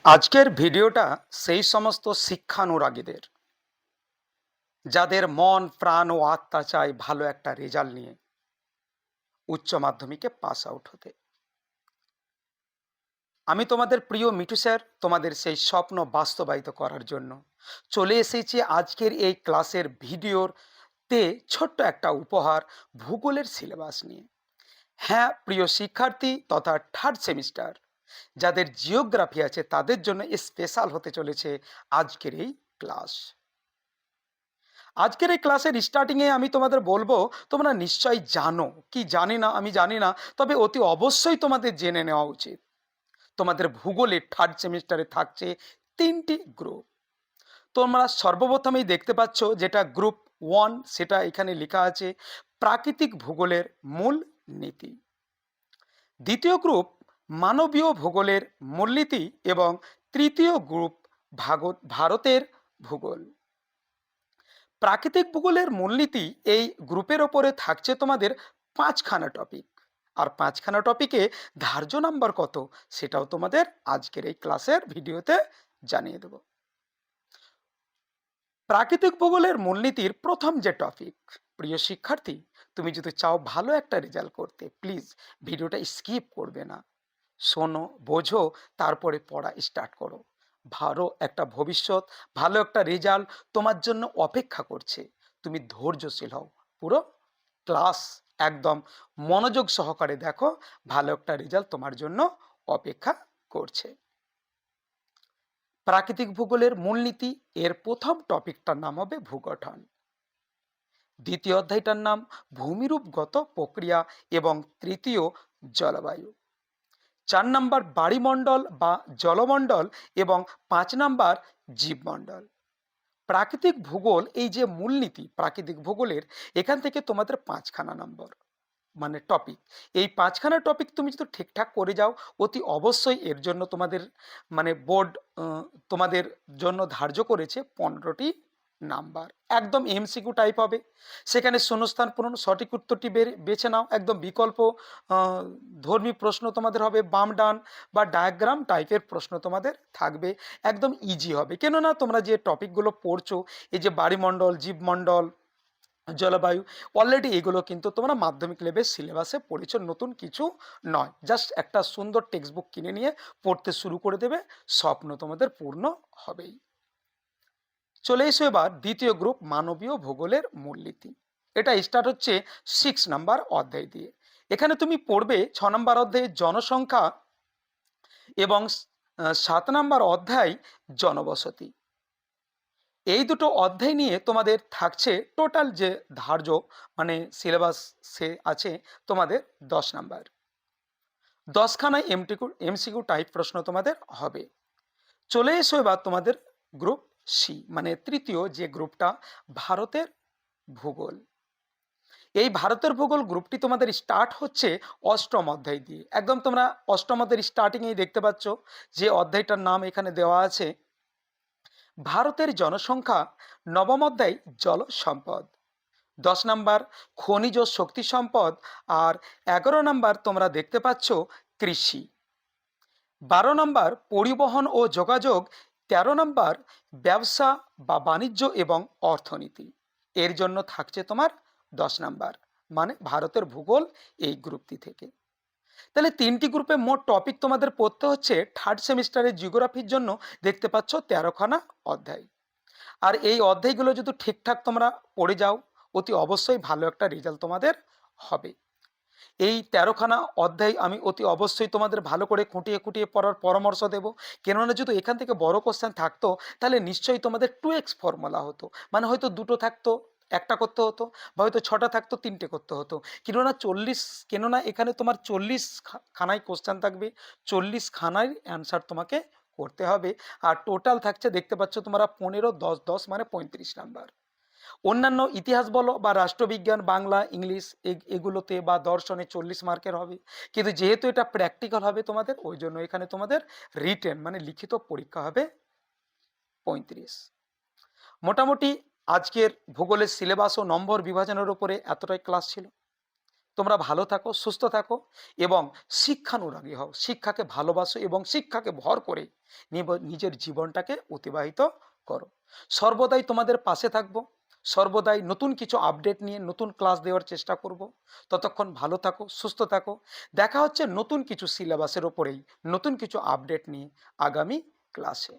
আজকের ভিডিওটা সেই সমস্ত শিক্ষানুরাগীদের যাদের মন প্রাণ ও আত্মা চায় ভালো একটা রেজাল্ট নিয়ে উচ্চ মাধ্যমিকে পাস আউট হতে। আমি তোমাদের প্রিয় মিঠু স্যার তোমাদের সেই স্বপ্ন বাস্তবায়িত করার জন্য চলে এসেছি আজকের এই ক্লাসের ভিডিওতে ছোট্ট একটা উপহার ভূগোলের সিলেবাস নিয়ে। হ্যাঁ প্রিয় শিক্ষার্থী তথা থার্ড সেমিস্টার যাদের জিওগ্রাফি আছে তাদের জন্য স্পেশাল হতে চলেছে আজকের এই ক্লাস। আজকের এই ক্লাসের স্টার্টিংয়ে আমি তোমাদের বলবো, তোমরা নিশ্চয়ই জানো কি জানি না আমি জানি না, তবে অতি অবশ্যই তোমাদের জেনে নেওয়া উচিত তোমাদের ভূগোলে থার্ড সেমিস্টারে থাকছে তিনটি গ্রুপ। তোমরা সর্বপ্রথমেই দেখতে পাচ্ছ যেটা গ্রুপ 1, সেটা এখানে লেখা আছে প্রাকৃতিক ভূগোলের মূল নীতি। দ্বিতীয় গ্রুপ মানবীয় ভূগোলের মূলনীতি এবং তৃতীয় গ্রুপ ভারতের ভূগোল। প্রাকৃতিক ভূগোলের মূলনীতি এই গ্রুপের ওপরে থাকছে তোমাদের 5খানা টপিক, আর 5খানা টপিকে ধার্য নাম্বার কত সেটাও তোমাদের আজকের এই ক্লাসের ভিডিওতে জানিয়ে দেব। প্রাকৃতিক ভূগোলের মূলনীতির প্রথম যে টপিক, প্রিয় শিক্ষার্থী তুমি যদি চাও ভালো একটা রেজাল্ট করতে প্লিজ ভিডিওটা স্কিপ করবে না, শোনো বোঝো তারপরে পড়া স্টার্ট করো। ভালো একটা ভবিষ্যৎ, ভালো একটা রেজাল্ট তোমার জন্য অপেক্ষা করছে। তুমি ধৈর্যশীল হও, পুরো ক্লাস একদম মনোযোগ সহকারে দেখো, ভালো একটা রেজাল্ট তোমার জন্য অপেক্ষা করছে। প্রাকৃতিক ভূগোলের মূলনীতি এর প্রথম টপিকটার নাম হবে ভূগঠন। দ্বিতীয় অধ্যায়টার নাম ভূমিরূপগত প্রক্রিয়া এবং তৃতীয় জলবায়ু। 4 নাম্বার বায়ুমণ্ডল বা জলমণ্ডল এবং 5 নাম্বার জীবমণ্ডল। প্রাকৃতিক ভূগোল এই যে মূলনীতি প্রাকৃতিক ভূগোলের, এখান থেকে তোমাদের 5খানা নম্বর মানে টপিক। এই 5খানা টপিক তুমি যদি ঠিকঠাক করে যাও অতি অবশ্যই এর জন্য তোমাদের মানে বোর্ড তোমাদের জন্য ধার্য করেছে 15টি নাম্বার, একদম এমসিকিউ টাইপ হবে। সেখানে শূন্যস্থান পূরণ, সঠিক উত্তরটি বেছে নাও, একদম বিকল্প ধর্মী প্রশ্ন তোমাদের হবে, বাম ডান বা ডায়াগ্রাম টাইপের প্রশ্ন তোমাদের থাকবে, একদম ইজি হবে। কেননা তোমরা যে টপিকগুলো পড়ছো, এই যে বায়ুমণ্ডল জীবমণ্ডল জলবায়ু, অলরেডি এগুলো কিন্তু তোমরা মাধ্যমিক লেভেল সিলেবাসে পড়েছো, নতুন কিছু নয়। জাস্ট একটা সুন্দর টেক্সট বুক কিনে নিয়ে পড়তে শুরু করে দেবে, স্বপ্ন তোমাদের পূর্ণ হবেই। চলে এসো এবার দ্বিতীয় গ্রুপ মানবীয় ভূগোলের মূলনীতি। এটা স্টার্ট হচ্ছে 6 নাম্বার অধ্যায় দিয়ে। এখানে তুমি পড়বে 6 নাম্বার অধ্যায়ে জনসংখ্যা এবং 7 নাম্বার অধ্যায় জনবসতি। এই দুটো অধ্যায় নিয়ে তোমাদের থাকছে টোটাল যে ধার্য মানে সিলেবাস সে আছে তোমাদের 10 নাম্বার। 10খানায় এমসিকিউ টাইপ প্রশ্ন তোমাদের হবে। চলে এসো এবার তোমাদের গ্রুপ সি মানে তৃতীয় যে গ্রুপটা ভারতের ভূগোল। এই ভারতের ভূগোল গ্রুপটি তোমাদের স্টার্ট হচ্ছে 8ম অধ্যায় দিয়ে। একদম তোমরা 8ম অধ্যায়ের স্টার্টিংয়েই দেখতে পাচ্ছ যে অধ্যায়টার নাম এখানে দেওয়া আছে ভারতের জনসংখ্যা, 9ম অধ্যায় জল সম্পদ, 10 নাম্বার খনিজ শক্তি সম্পদ, আর 11 নাম্বার তোমরা দেখতে পাচ্ছ কৃষি, 12 নাম্বার পরিবহন ও যোগাযোগ, 13 নাম্বার ব্যবসা বা বাণিজ্য এবং অর্থনীতি। এর জন্য থাকছে তোমার 10 নাম্বার মানে ভারতের ভূগোল এই গ্রুপটি থেকে। তাহলে 3টি গ্রুপে মোট টপিক তোমাদের পড়তে হচ্ছে থার্ড সেমিস্টারের জিওগ্রাফির জন্য দেখতে পাচ্ছ 13খানা অধ্যায়। আর এই অধ্যায়গুলো যদি ঠিকঠাক তোমরা পড়ে যাও অতি অবশ্যই ভালো একটা রেজাল্ট তোমাদের হবে। এই 13খানা অধ্যায় আমি অতি অবশ্যই তোমাদের ভালো করে খুঁটিয়ে খুঁটিয়ে পড়ার পরামর্শ দেব। কেননা যদি এখান থেকে বড় কোশ্চেন থাকতো তাহলে নিশ্চয়ই তোমাদের 2x ফর্মুলা হতো, মানে হয়তো দুটো থাকতো একটা করতে হতো, বা হয়তো 6টা থাকতো 3টে করতে হতো। কেননা এখানে তোমার 40 খানায় কোশ্চেন থাকবে, 40 খানায় অ্যান্সার তোমাকে করতে হবে। আর টোটাল থাকছে দেখতে পাচ্ছ তোমরা 15, 10, 10 মানে 35 নাম্বার। অন্যান্য ইতিহাস বলো বা রাষ্ট্রবিজ্ঞান বাংলা ইংলিশ এগুলোতে বা দর্শনে 40 মার্কের হবে, কিন্তু যেহেতু এটা প্র্যাকটিক্যাল হবে তোমাদের ওই জন্য এখানে তোমাদের রিটেন মানে লিখিত পরীক্ষা হবে 35। মোটামুটি আজকের ভূগোলের সিলেবাস ও নম্বর বিভাজনের উপরে এতটাই ক্লাস ছিল। তোমরা ভালো থাকো, সুস্থ থাকো এবং শিক্ষানুরাগী হও। শিক্ষাকে ভালোবাসো এবং শিক্ষাকে ভর করে নিজের জীবনটাকে অতিবাহিত করো। সর্বদাই তোমাদের পাশে থাকবো। সর্বদাই নতুন কিছু আপডেট নিয়ে নতুন ক্লাস দেওয়ার চেষ্টা করব। ততক্ষণ ভালো থাকো, সুস্থ থাকো। দেখা হচ্ছে নতুন কিছু সিলেবাসের ওপরেই, নতুন কিছু আপডেট নিয়ে আগামী ক্লাসে।